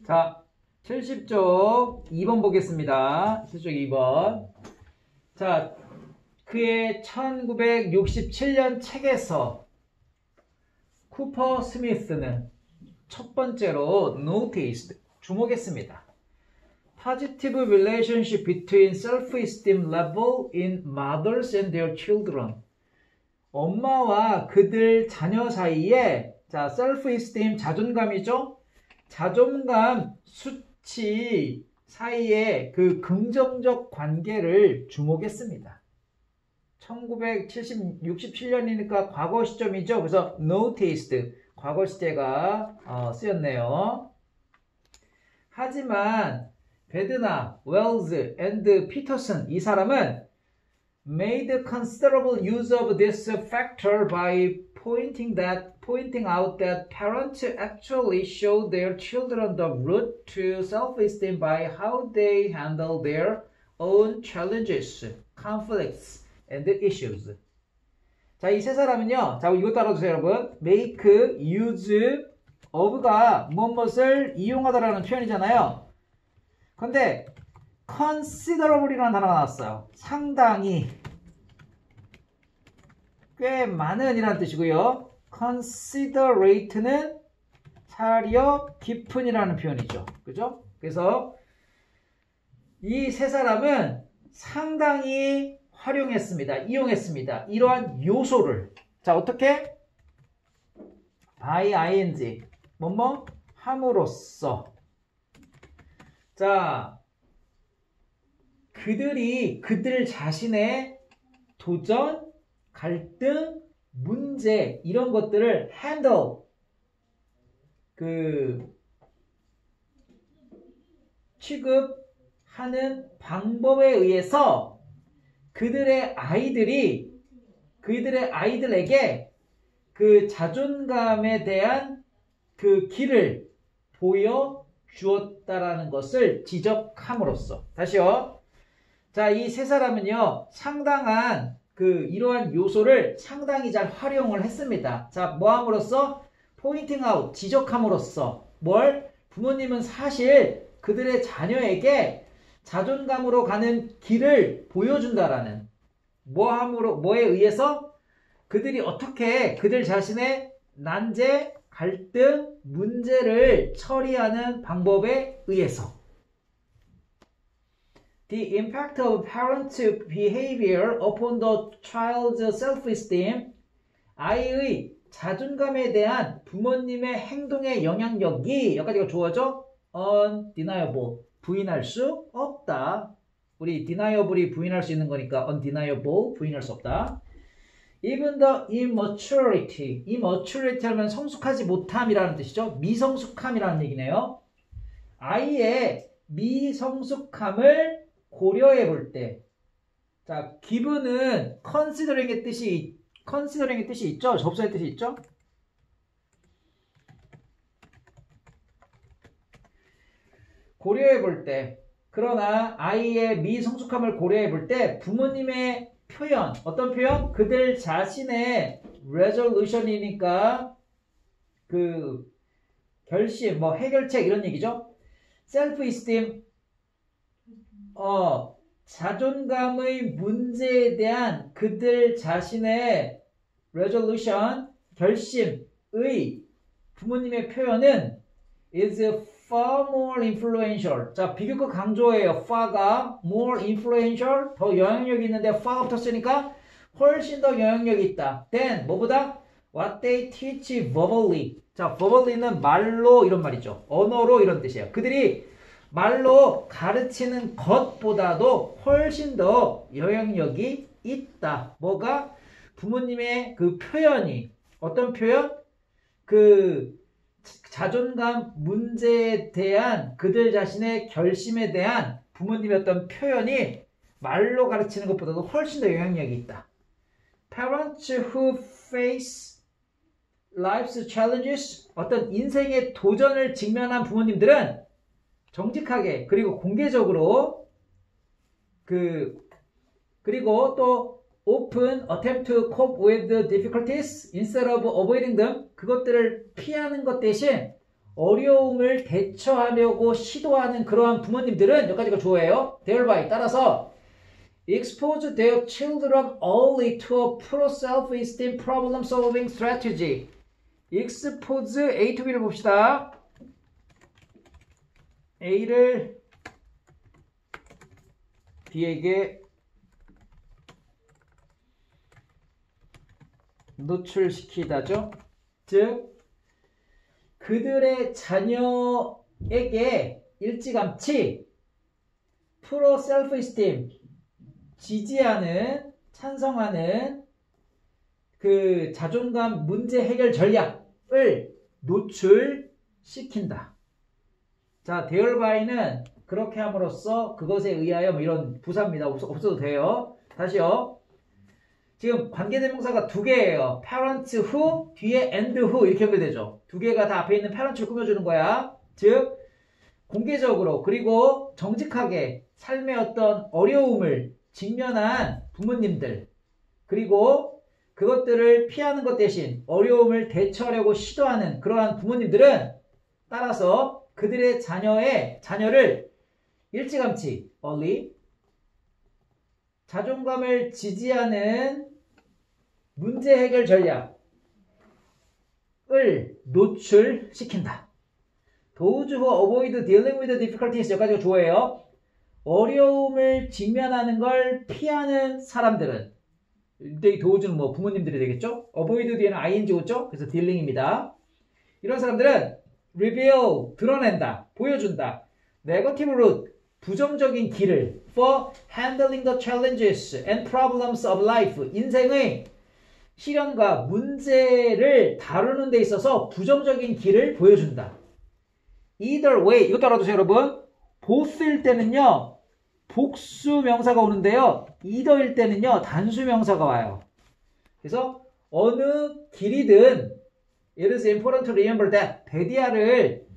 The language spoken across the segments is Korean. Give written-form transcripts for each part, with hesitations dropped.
자, 70쪽 2번 보겠습니다. 70쪽 2번. 자, 그의 1967년 책에서 쿠퍼 스미스는 첫 번째로 noticed, 주목했습니다. Positive relationship between self-esteem level in mothers and their children. 엄마와 그들 자녀 사이에, 자, self-esteem, 자존감이죠? 자존감 수치 사이에 그 긍정적 관계를 주목했습니다. 1967년이니까 과거 시점이죠. 그래서 noticed, 과거 시제가 쓰였네요. 하지만 베드나, 웰즈, and 피터슨, 이 사람은 made considerable use of this factor by pointing out that parents actually show their children the route to self-esteem by how they handle their own challenges, conflicts, and issues. 자, 이 세 사람은요, 자, 이거 따라주세요, 여러분. make use of가 무엇을 이용하다라는 표현이잖아요. 근데 considerable이라는 단어가 나왔어요. 상당히, 꽤 많은 이라는 뜻이고요. considerate는 사려 깊은 이라는 표현이죠. 그죠? 그래서 이 세 사람은 상당히 활용했습니다. 이용했습니다. 이러한 요소를. 자, 어떻게? by ing. 뭐뭐? 함으로써. 자, 그들이 그들 자신의 도전, 갈등, 문제, 이런 것들을 handle, 취급하는 방법에 의해서 그들의 아이들에게 그 자존감에 대한 그 길을 보여주었다라는 것을 지적함으로써. 다시요. 자, 이 세 사람은요, 상당한 이러한 요소를 상당히 잘 활용을 했습니다. 자, 뭐 함으로써? pointing out, 지적함으로써. 뭘? 부모님은 사실 그들의 자녀에게 자존감으로 가는 길을 보여준다라는, 뭐에 의해서? 그들이 어떻게 그들 자신의 난제, 갈등, 문제를 처리하는 방법에 의해서. The impact of parent behavior upon the child's self-esteem. 아이의 자존감에 대한 부모님의 행동의 영향력이, 여기까지가 주어져? undeniable. 부인할 수 없다. 우리 deniable이 부인할 수 있는 거니까 undeniable, 부인할 수 없다. Even the immaturity. immaturity 하면 성숙하지 못함이라는 뜻이죠. 미성숙함이라는 얘기네요. 아이의 미성숙함을 고려해 볼 때, 자, given은 considering의 뜻이 있죠? 접수의 뜻이 있죠? 고려해 볼 때, 그러나 아이의 미성숙함을 고려해 볼 때 부모님의 표현, 어떤 표현? 그들 자신의 resolution이니까 결심, 해결책 이런 얘기죠. self-esteem, 자존감의 문제에 대한 그들 자신의 resolution, 결심의 부모님의 표현은 is far more influential. 자, 비교급 강조예요. far가 more influential, 더 영향력이 있는데 far가 붙었으니까 훨씬 더 영향력이 있다. then, 뭐보다? what they teach verbally. 자, verbally는 말로 이런 말이죠. 언어로 이런 뜻이에요. 그들이 말로 가르치는 것보다도 훨씬 더 영향력이 있다. 뭐가? 부모님의 그 표현이. 어떤 표현? 자존감 문제에 대한 그들 자신의 결심에 대한 부모님의 어떤 표현이 말로 가르치는 것보다도 훨씬 더 영향력이 있다. Parents who face life's challenges, 어떤 인생의 도전을 직면한 부모님들은 정직하게, 그리고 공개적으로, 그리고 또 open attempt to cope with the difficulties instead of avoiding them. 그것들을 피하는 것 대신 어려움을 대처하려고 시도하는 그러한 부모님들은 여기까지가 주어예요. thereby 따라서 expose their children only to a pro self-esteem problem solving strategy. expose A to B를 봅시다. A를 B에게 노출시키다죠. 즉 그들의 자녀에게 일찌감치 프로 셀프 이스팀 지지하는 찬성하는 그 자존감 문제 해결 전략을 노출시킨다. 자, thereby 그렇게 함으로써 그것에 의하여 뭐 이런 부사입니다. 없어도 돼요. 다시요. 지금 관계대명사가 두 개예요. parent who 뒤에 and who 이렇게 연결되죠. 두 개가 다 앞에 있는 parent를 꾸며주는 거야. 즉 공개적으로 그리고 정직하게 삶의 어떤 어려움을 직면한 부모님들 그리고 그것들을 피하는 것 대신 어려움을 대처하려고 시도하는 그러한 부모님들은 따라서 그들의 자녀를 일찌감치 early 자존감을 지지하는 문제 해결 전략을 노출시킨다. Those who avoid dealing with difficulties 여기까지가 주어예요. 어려움을 직면하는 걸 피하는 사람들은 이 does는 뭐 부모님들이 되겠죠? avoid 뒤에는 ing 오죠? 그래서 dealing입니다. 이런 사람들은 reveal 드러낸다, 보여준다. negative route 부정적인 길을 for handling the challenges and problems of life 인생의 시련과 문제를 다루는 데 있어서 부정적인 길을 보여준다. either way 이것도 알아두세요 여러분. both일 때는요 복수 명사가 오는데요 either일 때는요 단수 명사가 와요. 그래서 어느 길이든 it is important to remember that 대디아를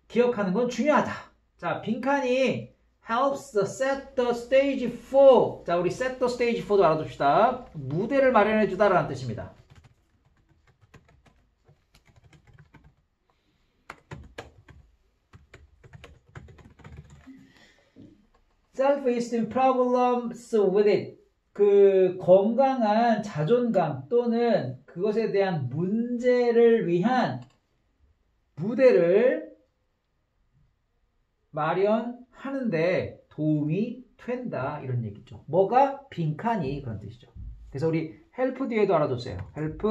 기억하는 건 중요하다. 자 빈칸이 helps set the stage for 자 우리 set the stage for도 알아둡시다. 무대를 마련해 주다라는 뜻입니다. self-esteem problems with it 그 건강한 자존감 또는 그것에 대한 문제를 위한 무대를 마련하는데 도움이 된다 이런 얘기죠. 뭐가? 빈칸이 그런 뜻이죠. 그래서 우리 help 뒤에도 알아뒀어요. help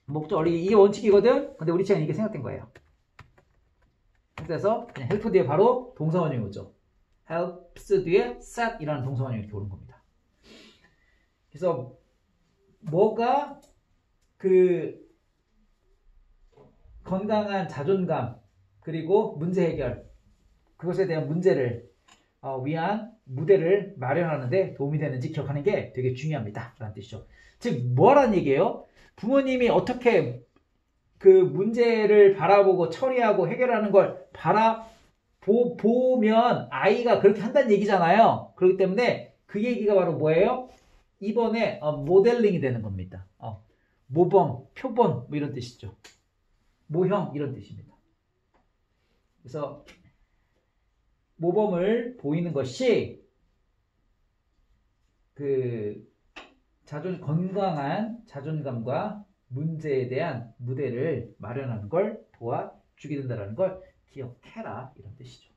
목적 이게 원칙이거든. 근데 우리 시간에 이게 생각된 거예요. 그래서 그냥 help 뒤에 바로 동사원형이 오죠. helps 뒤에 set이라는 동사원형이 이렇게 오는 겁니다. 그래서 뭐가 그 건강한 자존감 그리고 문제 해결 그것에 대한 문제를 위한 무대를 마련하는데 도움이 되는지 기억하는 게 되게 중요합니다. 라는 뜻이죠. 즉 뭐라는 얘기예요? 부모님이 어떻게 그 문제를 바라보고 처리하고 해결하는 걸 보면 아이가 그렇게 한다는 얘기잖아요. 그렇기 때문에 그 얘기가 바로 뭐예요? 이번에 모델링이 되는 겁니다. 모범, 표본 뭐 이런 뜻이죠. 모형 이런 뜻입니다. 그래서 모범을 보이는 것이 그 건강한 자존감과 문제에 대한 무대를 마련하는 걸 도와주게 된다는 걸 기억해라 이런 뜻이죠.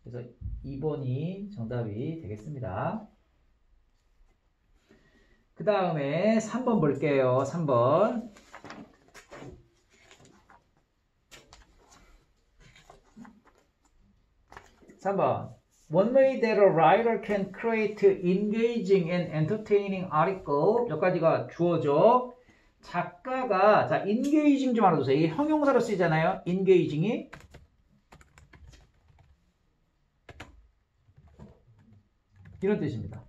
그래서 2번이 정답이 되겠습니다. 그 다음에 3번 볼게요. 3번. One way that a writer can create engaging and entertaining article 여기까지가 주어죠. 작가가 자 engaging 좀 알아두세요. 이게 형용사로 쓰이잖아요. engaging이 이런 뜻입니다.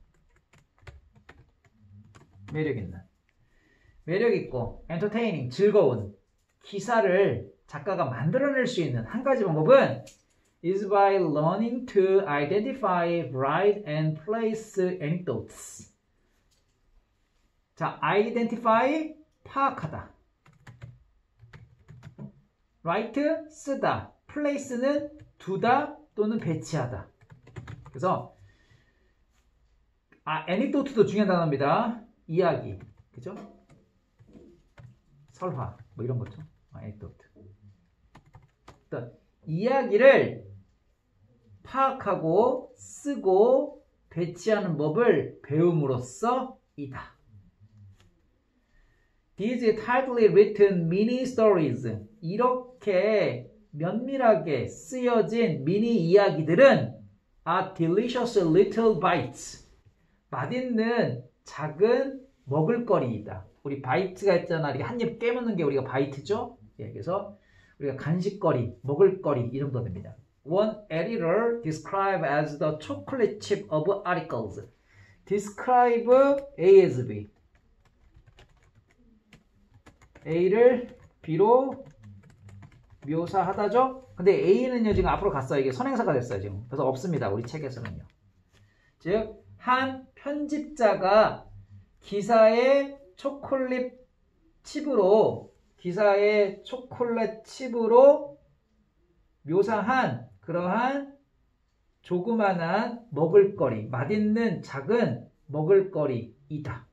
매력있고 entertaining 즐거운 기사를 작가가 만들어낼 수 있는 한 가지 방법은 is by learning to identify, write, and place anecdotes. 자, identify, 파악하다. write, 쓰다. place는 두다 또는 배치하다. 그래서 anecdote도 중요한 단어입니다. 이야기, 그죠? 설화, 뭐 이런 거죠. anecdote. 어떤 이야기를 파악하고 쓰고 배치하는 법을 배움으로써 이다. These tightly written mini stories, 이렇게 면밀하게 쓰여진 미니 이야기들은 are delicious little bites, 맛있는 작은 먹을거리이다. 우리 바이트가 있잖아. 이렇게 한 입 깨무는 게 우리가 바이트죠. 예, 그래서 우리가 간식거리, 먹을거리 이 정도 됩니다. One editor described as the chocolate chip of articles. Describe A as B. A를 B로 묘사하다죠. 근데 A는요 지금 앞으로 갔어요. 이게 선행사가 됐어요 지금. 그래서 없습니다. 우리 책에서는요. 즉 한 편집자가 기사의 초콜릿 칩으로 묘사한 그러한 조그만한 먹을거리, 맛있는 작은 먹을거리이다.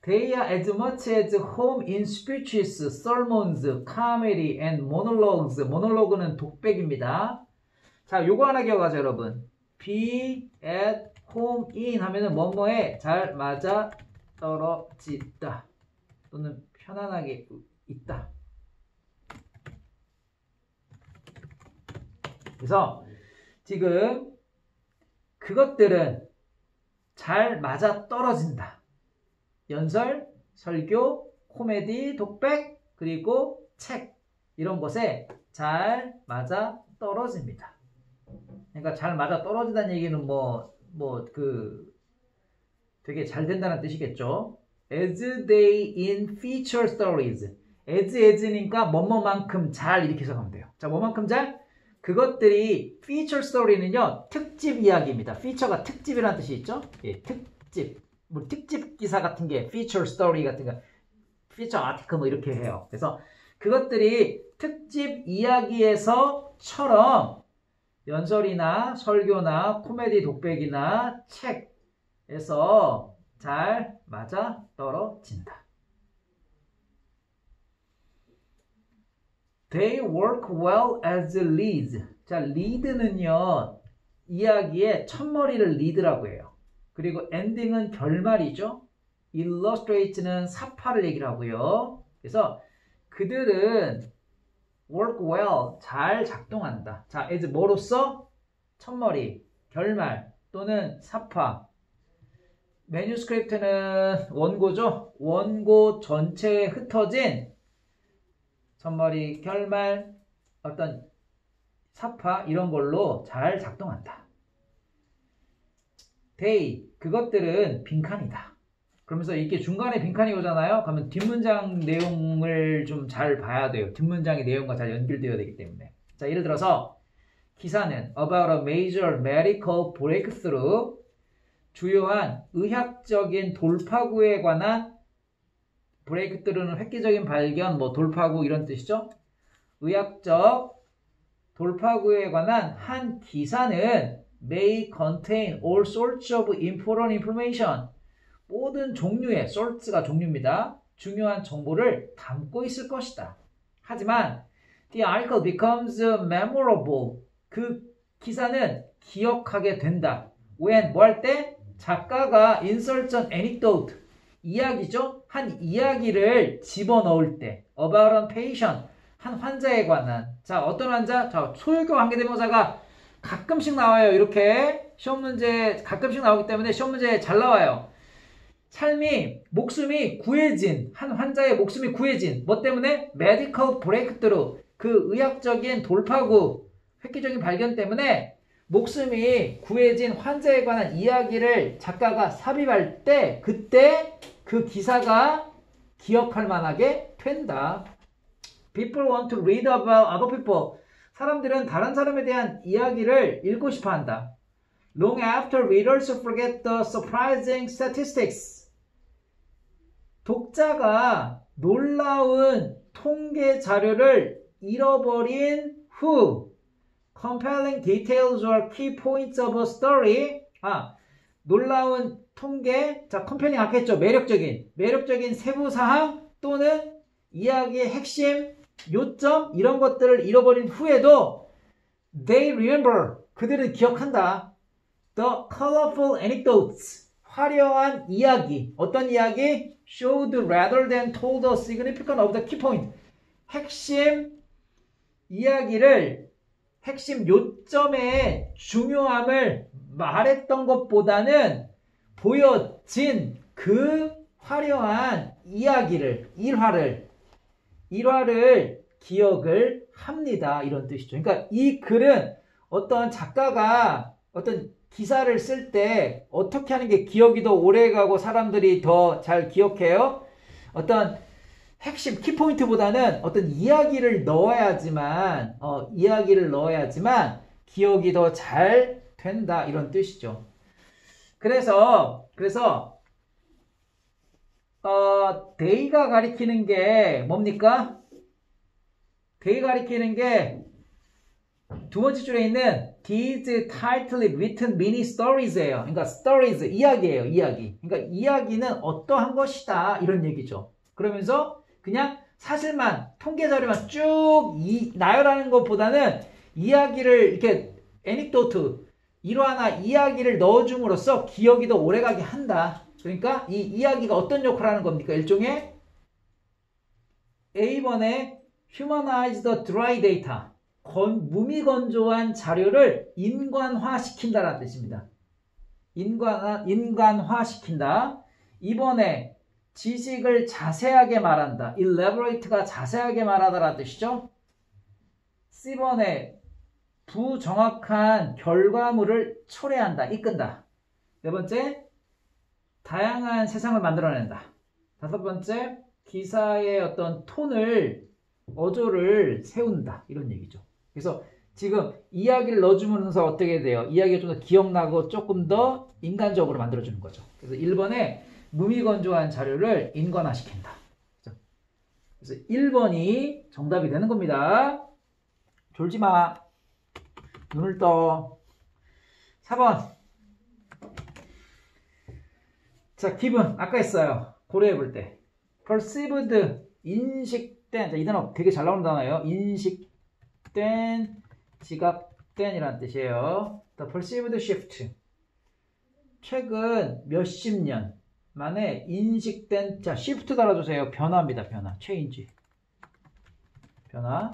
They are as much as home in speeches, sermons, comedy and monologues. monologue는 독백입니다. 자, 요거 하나 기억하죠, 여러분. Be at home in 하면은 뭐뭐에 잘 맞아 떨어지다 또는 편안하게 있다. 그래서 지금 그것들은 잘 맞아 떨어진다. 연설, 설교, 코미디, 독백, 그리고 책 이런 것에 잘 맞아 떨어집니다. 그러니까 잘 맞아 떨어진다는 얘기는 되게 잘 된다는 뜻이겠죠. As they in feature stories. as니까 뭐뭐만큼 잘 이렇게 해석하면 돼요. 자, 뭐만큼 잘? 그것들이 feature story는요 특집 이야기입니다. feature가 특집이라는 뜻이 있죠. 예, 특집. 뭐 특집 기사 같은 게 feature story 같은 거, feature article 뭐 이렇게 해요. 그래서 그것들이 특집 이야기에서처럼 연설이나 설교나 코미디 독백이나 책에서 잘 맞아 떨어진다. They work well as leads. 자, lead는요 이야기의 첫머리를 lead라고 해요. 그리고 ending은 결말이죠. illustrates는 사파를 얘기를 하고요. 그래서 그들은 work well, 잘 작동한다. 자, as 뭐로써? 첫머리, 결말 또는 사파. 매뉴스크립트는 원고죠. 원고 전체에 흩어진 첫머리, 결말, 어떤 사파 이런 걸로 잘 작동한다. they, 그것들은 빈칸이다. 그러면서 이렇게 중간에 빈칸이 오잖아요. 그러면 뒷문장 내용을 좀 잘 봐야 돼요. 뒷문장의 내용과 잘 연결되어야 되기 때문에. 자, 예를 들어서 기사는 about a major medical breakthrough, 주요한 의학적인 돌파구에 관한, 브레이크트루는 획기적인 발견, 돌파구 이런 뜻이죠. 의학적 돌파구에 관한 한 기사는 may contain all sorts of important information, 모든 종류의, sorts가 종류입니다. 중요한 정보를 담고 있을 것이다. 하지만 the article becomes memorable, 그 기사는 기억하게 된다. when, 뭐 할 때? 작가가 inserts an anecdote, 이야기죠? 한 이야기를 집어넣을 때. about a patient, 한 환자에 관한. 자, 어떤 환자? 자, 소유격 관계대명사가 가끔씩 나와요. 이렇게 시험 문제 가끔씩 나오기 때문에 시험 문제에 잘 나와요. 목숨이 구해진, 한 환자의 목숨이 구해진, 뭐 때문에? medical breakthrough, 그 의학적인 돌파구, 획기적인 발견 때문에 목숨이 구해진 환자에 관한 이야기를 작가가 삽입할 때, 그때 그 기사가 기억할 만하게 된다. People want to read about other people. 사람들은 다른 사람에 대한 이야기를 읽고 싶어 한다. Long after readers forget the surprising statistics. 독자가 놀라운 통계 자료를 잃어버린 후 compelling details or key points of a story. 놀라운 통계. 자, compelling 아까 했죠. 매력적인 세부사항 또는 이야기의 핵심, 요점 이런 것들을 잃어버린 후에도 they remember. 그들은 기억한다. The colorful anecdotes. 화려한 이야기. 어떤 이야기? Showed rather than told the significance of the key point. 핵심 이야기를 핵심 요점의 중요함을 말했던 것보다는 보여진 그 화려한 이야기를 일화를 기억을 합니다. 이런 뜻이죠. 그러니까 이 글은 어떤 작가가 어떤 기사를 쓸 때 어떻게 하는 게 기억이 더 오래가고 사람들이 더 잘 기억해요? 어떤 핵심 키포인트보다는 어떤 이야기를 넣어야지만 기억이 더 잘 된다. 이런 뜻이죠. 그래서 they가 가리키는 게 뭡니까? they 가리키는 게 두 번째 줄에 있는 these tightly written mini stories예요. 그러니까 stories, 이야기예요. 이야기. 그러니까 이야기는 어떠한 것이다. 이런 얘기죠. 그러면서 그냥 사실만, 통계 자료만 쭉 나열하는 것보다는 이야기를 이렇게 애닉도트, 일화나 이야기를 넣어줌으로써 기억이 더 오래가게 한다. 그러니까 이 이야기가 어떤 역할을 하는 겁니까? 일종의 A번에 humanized dry data. 무미건조한 자료를 인간화시킨다라는 뜻입니다. 인간화시킨다. 2번에 지식을 자세하게 말한다. elaborate가 자세하게 말하다라는 뜻이죠. C번에 부정확한 결과물을 초래한다. 이끈다. 네 번째, 다양한 세상을 만들어낸다. 다섯 번째, 기사의 어떤 톤을 어조를 세운다. 이런 얘기죠. 그래서 지금 이야기를 넣어주면서 어떻게 돼요? 이야기가 좀 더 기억나고 조금 더 인간적으로 만들어주는 거죠. 그래서 1번에 무미건조한 자료를 인간화시킨다. 그래서 1번이 정답이 되는 겁니다. 졸지 마. 눈을 떠. 4번. 자, 기분. 아까 했어요. 고려해 볼 때. perceived, 인식된. 자, 이 단어 되게 잘 나오는 단어예요. 인식된, 지각된 이라는 뜻이에요. The perceived shift. 최근 몇십 년 만에 인식된, 자, shift 달아주세요. 변화입니다. 변화. change. 변화.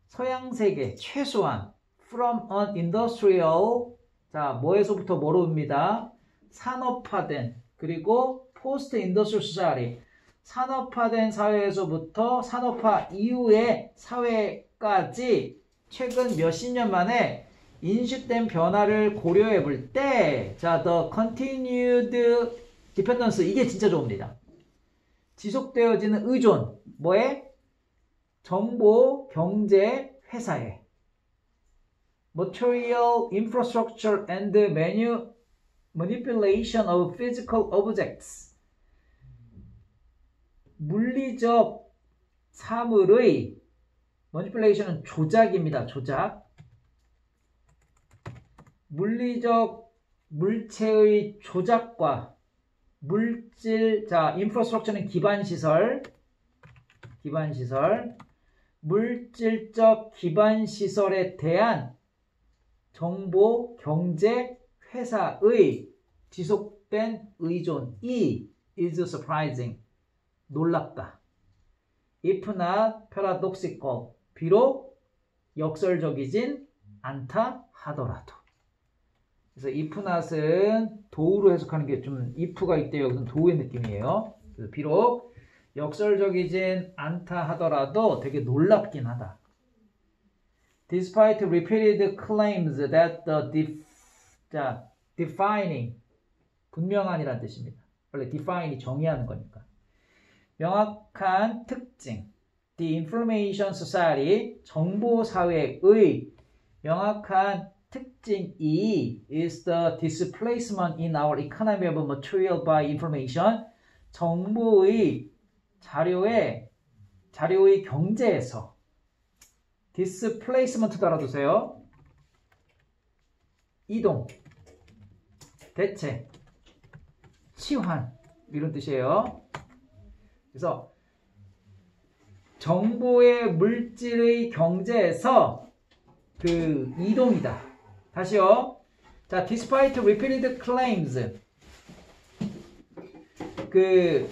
서양 세계 최소한 from an industrial, 자, 뭐에서부터 뭐로 옵니다. 산업화된, 그리고 post industrial society, 산업화된 사회에서부터 산업화 이후의 사회까지 최근 몇십 년 만에 인식된 변화를 고려해 볼 때, 자, the continued dependence, 이게 진짜 좋습니다. 지속되어지는 의존, 뭐에? 정보, 경제, 회사에. material infrastructure and manipulation of physical objects. 물리적 사물의 manipulation은 조작입니다. 조작. 물리적 물체의 조작과 물질, 자, infrastructure는 기반시설. 물질적 기반시설에 대한 정보, 경제, 회사의 지속된 의존이 is surprising. 놀랍다. If not paradoxical. 비록 역설적이진 않다 하더라도. 그래서 if not은 도우로 해석하는 게 좀 if가 있대요. 여기서는 도우의 느낌이에요. 그래서 비록 역설적이진 않다 하더라도 되게 놀랍긴 하다. Despite repeated claims that the defining, 분명한이라는 뜻입니다. 원래 define이 정의하는 거니까. 명확한 특징, the information society, 정보사회의 명확한 특징이 is the displacement in our economy of material by information, 정보의 자료의 자료의 경제에서 displacement도 알아두세요. 이동, 대체, 치환 이런 뜻이에요. 그래서 정보의 물질의 경제에서 그 이동이다. 다시요. 자, despite repeated claims. 그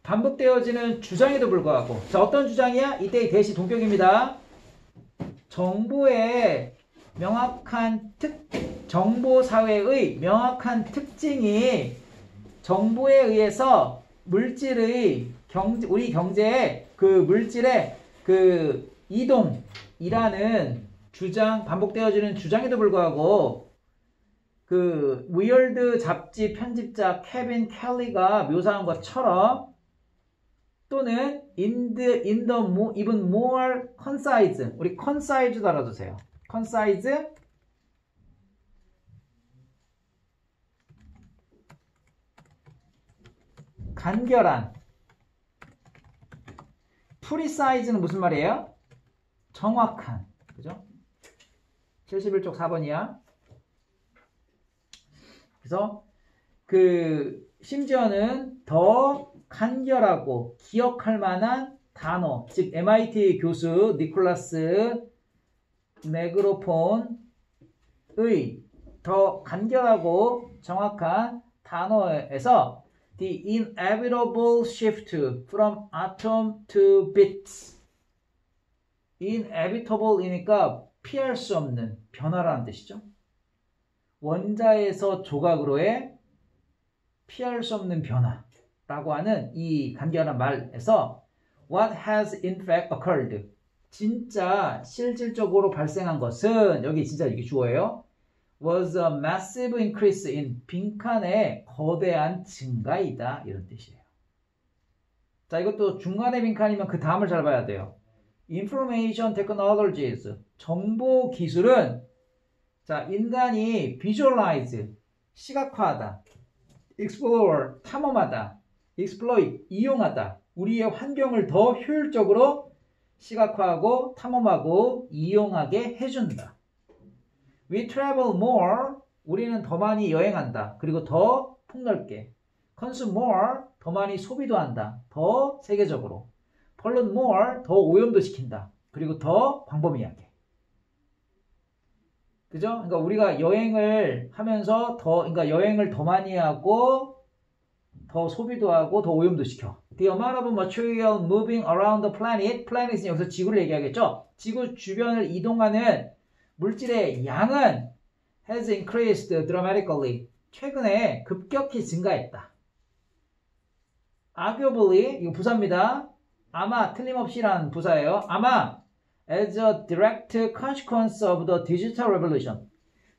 반복되어지는 주장에도 불구하고. 자, 어떤 주장이야? 이때의 대시 동격입니다. 정보 사회의 명확한 특징이 정보에 의해서 물질의 우리 경제의 그 물질의 그 이동이라는 주장, 반복되어지는 주장에도 불구하고 그 위얼드 잡지 편집자 케빈 켈리가 묘사한 것처럼 또는 in the even more concise, 우리 concise 달아주세요. concise 간결한. precise는 무슨 말이에요? 정확한. 그죠? 71쪽 4번이야. 그래서 그 심지어는 더 간결하고 기억할 만한 단어, 즉 MIT 교수 니콜라스 네그로폰의 더 간결하고 정확한 단어에서 The inevitable shift from atom to bits. inevitable이니까 피할 수 없는 변화라는 뜻이죠. 원자에서 조각으로의 피할 수 없는 변화라고 하는 이 간결한 말에서 What has in fact occurred. 진짜 실질적으로 발생한 것은 여기 진짜 이게 주어예요. Was a massive increase in 빈칸의 거대한 증가이다. 이런 뜻이에요. 자, 이것도 중간에 빈칸이면 그 다음을 잘 봐야 돼요. Information technologies. 정보 기술은 자, 인간이 visualize, 시각화하다. explore, 탐험하다. exploit, 이용하다. 우리의 환경을 더 효율적으로 시각화하고 탐험하고 이용하게 해준다. We travel more. 우리는 더 많이 여행한다. 그리고 더 폭넓게. Consume more. 더 많이 소비도 한다. 더 세계적으로. Pollute more. 더 오염도 시킨다. 그리고 더 광범위하게. 그죠? 그러니까 우리가 여행을 하면서 그러니까 여행을 더 많이 하고 더 소비도 하고 더 오염도 시켜. The amount of material moving around the planet. planet은 여기서 지구를 얘기하겠죠? 지구 주변을 이동하는 물질의 양은 has increased dramatically. 최근에 급격히 증가했다. Arguably, 이거 부사입니다. 아마 틀림없이라는 부사예요. 아마 as a direct consequence of the digital revolution.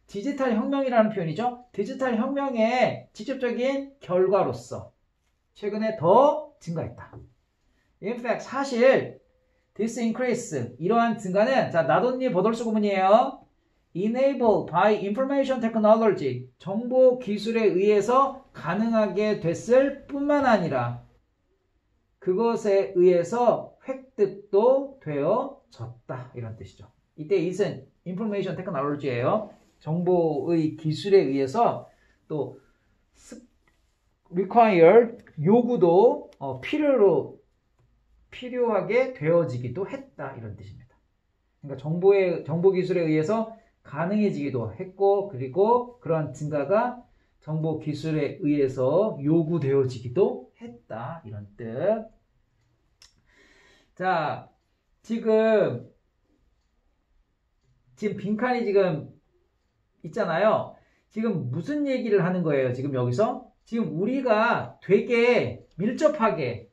디지털 혁명이라는 표현이죠. 디지털 혁명의 직접적인 결과로서 최근에 더 증가했다. In fact, 사실 this increase, 이러한 증가는 자, 나돈니 버돌스 구문이에요. enabled by information technology, 정보 기술에 의해서 가능하게 됐을 뿐만 아니라 그것에 의해서 획득도 되어졌다. 이런 뜻이죠. 이때 it은 information technology예요. 정보의 기술에 의해서 또 required, 요구도 필요하게 되어지기도 했다. 이런 뜻입니다. 그러니까 정보 기술에 의해서 가능해지기도 했고, 그리고 그러한 증가가 정보 기술에 의해서 요구되어지기도 했다. 이런 뜻. 자, 지금 빈칸이 지금 있잖아요. 지금 무슨 얘기를 하는 거예요? 지금 여기서? 지금 우리가 되게 밀접하게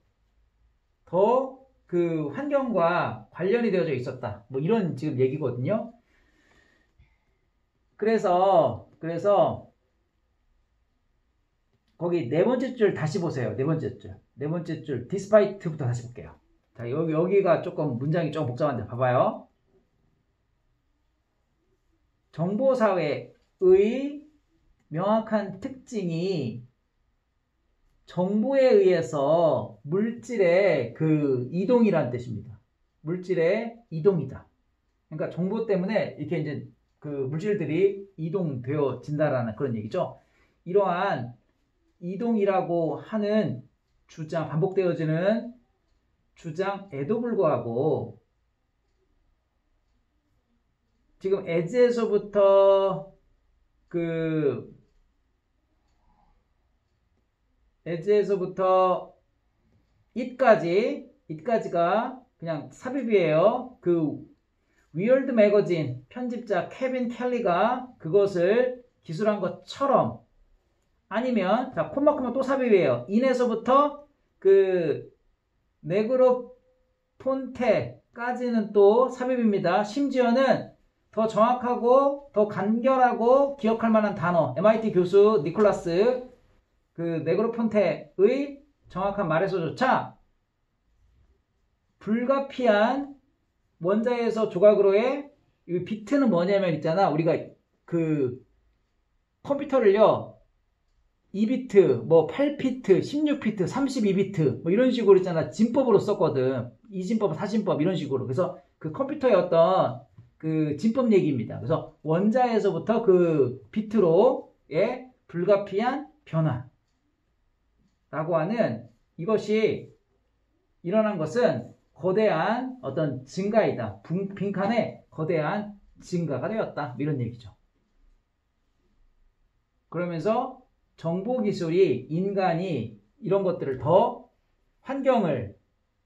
더 그 환경과 관련이 되어져 있었다. 뭐 이런 지금 얘기거든요. 그래서 거기 네 번째 줄 다시 보세요. 네 번째 줄 despite부터 다시 볼게요. 자, 여기가 조금 문장이 좀 복잡한데 봐봐요. 정보사회의 명확한 특징이 정보에 의해서 물질의 그 이동이라는 뜻입니다. 물질의 이동이다. 그러니까 정보 때문에 이렇게 이제 그 물질들이 이동되어진다라는 그런 얘기죠. 이러한 이동이라고 하는 주장, 반복되어지는 주장에도 불구하고 지금 as에서부터 it까지가 그냥 삽입이에요. 그 위얼드 매거진 편집자 케빈 켈리가 그것을 기술한 것처럼, 아니면 자 콤마콤마 또 삽입이에요. in에서부터 그 네그로폰테까지는 또 삽입입니다. 심지어는 더 정확하고 더 간결하고 기억할 만한 단어, MIT 교수 니콜라스 그 네그로폰테의 정확한 말에서조차 불가피한 원자에서 조각으로의 이 비트는 뭐냐면 있잖아. 우리가 그 컴퓨터를요 2비트, 뭐 8비트, 16비트, 32비트 뭐 이런 식으로 있잖아. 진법으로 썼거든. 이진법, 사진법 이런 식으로. 그래서 그 컴퓨터의 어떤 그 진법 얘기입니다. 그래서 원자에서부터 그 비트로의 불가피한 변화라고 하는 이것이 일어난 것은 거대한 어떤 증가이다. 빈칸의 거대한 증가가 되었다. 이런 얘기죠. 그러면서 정보기술이 인간이 이런 것들을 더 환경을,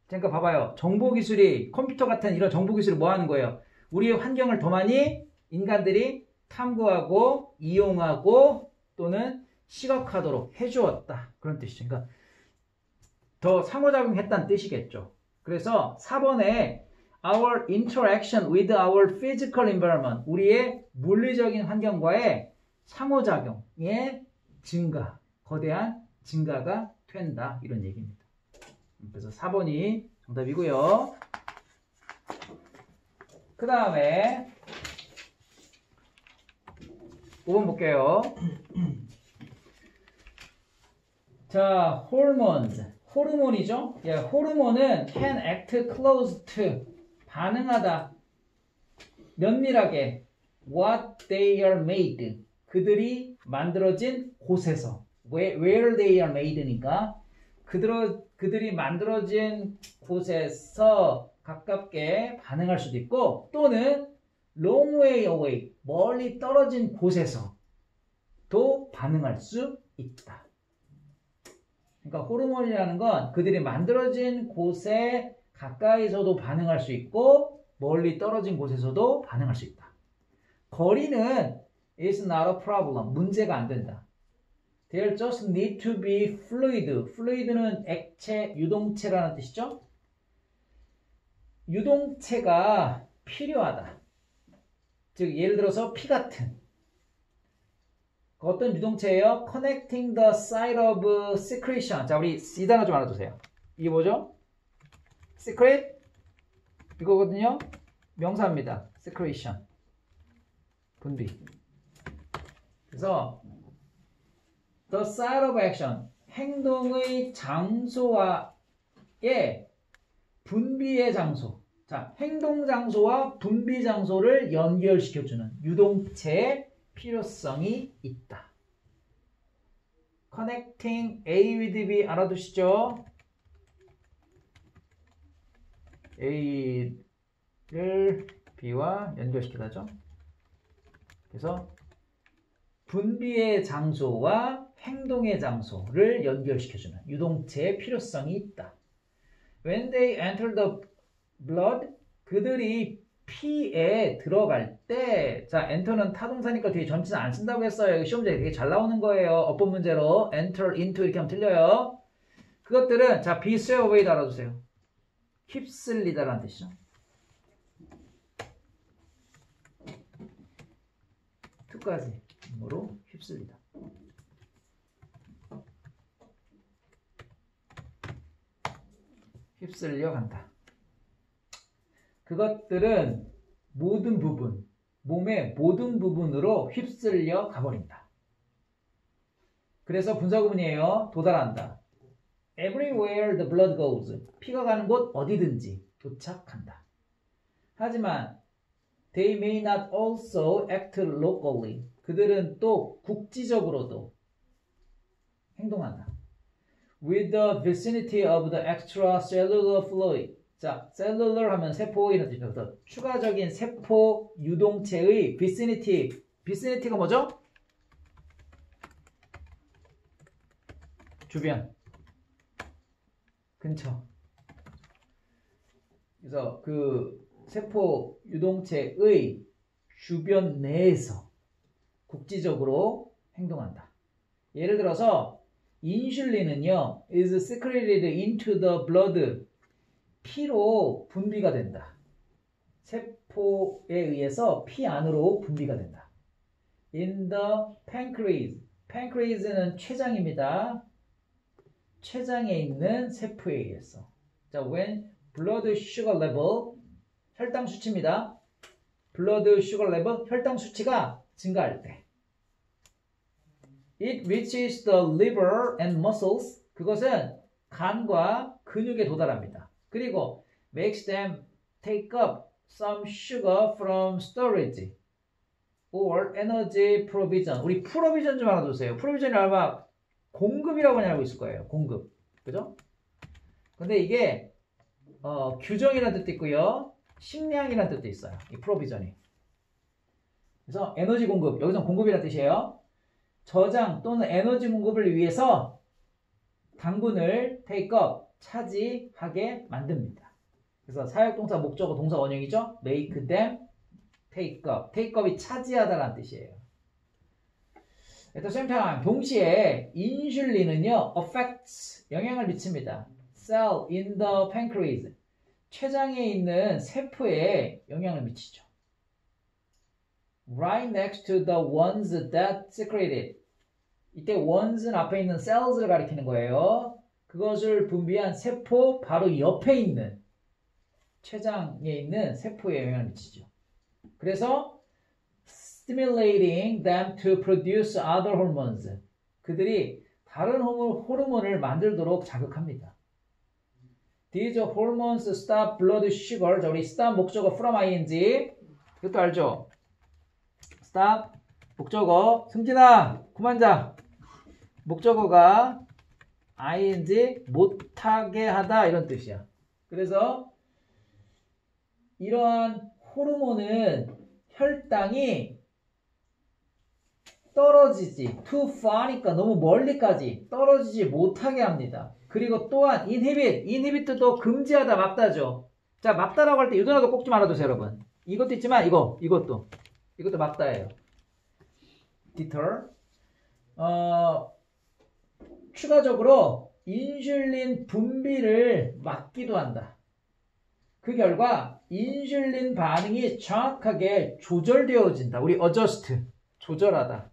그러니까 봐봐요. 정보기술이 컴퓨터 같은 이런 정보기술이 뭐 하는 거예요? 우리의 환경을 더 많이 인간들이 탐구하고 이용하고 또는 시각화하도록 해주었다. 그런 뜻이죠. 그러니까 더 상호작용했다는 뜻이겠죠. 그래서 4번에 our interaction with our physical environment, 우리의 물리적인 환경과의 상호작용의 증가, 거대한 증가가 된다. 이런 얘기입니다. 그래서 4번이 정답이고요. 그 다음에 5번 볼게요. 자, 호르몬이죠. 예, 호르몬은 can act close to, 반응하다, 면밀하게, what they are made, 그들이 만들어진 곳에서, where they are made니까 그들이 만들어진 곳에서 가깝게 반응할 수도 있고, 또는 long way away, 멀리 떨어진 곳에서도 반응할 수 있다. 그러니까 호르몬이라는 건 그들이 만들어진 곳에 가까이서도 반응할 수 있고 멀리 떨어진 곳에서도 반응할 수 있다. 거리는 is not a problem, 문제가 안 된다. They just need to be fluid. fluid는 액체, 유동체라는 뜻이죠. 유동체가 필요하다. 즉 예를 들어서 피 같은 어떤 유동체예요? Connecting the site of secretion. 자, 우리 이 단어 좀 알아두세요. 이게 뭐죠? secret 이거거든요. 명사입니다. secretion, 분비. 그래서 the site of action, 행동의 장소와의 분비의 장소. 자, 행동 장소와 분비 장소를 연결시켜주는 유동체의 필요성이 있다. Connecting A with B 알아두시죠? A를 B와 연결시키다죠. 그래서 분비의 장소와 행동의 장소를 연결시켜주는 유동체의 필요성이 있다. When they enter the blood, 그들이 피에 들어갈 때, 자, enter는 타동사니까 뒤에 전치사 안 쓴다고 했어요. 시험 문제 되게 잘 나오는 거예요. 어법 문제로 enter, into 이렇게 하면 틀려요. 그것들은 자, be sway away 알아두세요. 휩쓸리다라는 뜻이죠. to까지 으로 휩쓸리다. 휩쓸려 간다. 그것들은 모든 부분, 몸의 모든 부분으로 휩쓸려 가버린다. 그래서 분사구문이에요. 도달한다. everywhere the blood goes. 피가 가는 곳 어디든지 도착한다. 하지만 they may not also act locally. 그들은 또 국지적으로도 행동한다. With the vicinity of the extracellular fluid. 자, cellular 하면 세포 이런 뜻입니다. 추가적인 세포 유동체의 vicinity. vicinity가 뭐죠? 주변. 근처. 그래서 그 세포 유동체의 주변 내에서 국지적으로 행동한다. 예를 들어서 인슐린은요 is secreted into the blood. 피로 분비가 된다. 세포에 의해서 피 안으로 분비가 된다. In the pancreas. pancreas는 췌장입니다. 췌장에 있는 세포에 의해서. 자, when blood sugar level 혈당 수치입니다. blood sugar level 혈당 수치가 증가할 때. It reaches the liver and muscles. 그것은 간과 근육에 도달합니다. 그리고 makes them take up some sugar from storage or energy provision. 우리 프로비전 좀 알아두세요. 프로비전이 아마 공급이라고 많이 알고 있을 거예요. 공급. 그죠? 근데 이게 규정이라는 뜻도 있고요. 식량이라는 뜻도 있어요. 이 프로비전이. 그래서 에너지 공급. 여기서 공급이라는 뜻이에요. 저장 또는 에너지 공급을 위해서 당분을 take up, 차지하게 만듭니다. 그래서 사역동사, 목적어, 동사 원형이죠. make them take up. take up이 차지하다라는 뜻이에요. At the same time, 동시에 인슐린은요, affects, 영향을 미칩니다. cell in the pancreas, 췌장에 있는 세포에 영향을 미치죠. Right next to the ones that secreted. 이때 ones는 앞에 있는 cells를 가리키는 거예요. 그것을 분비한 세포 바로 옆에 있는 췌장에 있는 세포에 영향을 미치죠. 그래서 stimulating them to produce other hormones. 그들이 다른 호르몬을 만들도록 자극합니다. These hormones stop blood sugar. 자, 우리 stop 목적어 from ing. 이것도 알죠? stop 목적어. 승진아, 그만 자. 목적어가 ing 못하게 하다 이런 뜻이야. 그래서 이러한 호르몬은 혈당이 떨어지지 too far니까 너무 멀리까지 떨어지지 못하게 합니다. 그리고 또한 inhibit도 금지하다, 막다죠. 자, 막다라고 할 때 이 단어도 꼭 좀 알아두세요, 여러분. 이것도 있지만 이것도 막다예요. deter. 추가적으로 인슐린 분비를 막기도 한다. 그 결과 인슐린 반응이 정확하게 조절되어진다. 우리 adjust, 조절하다.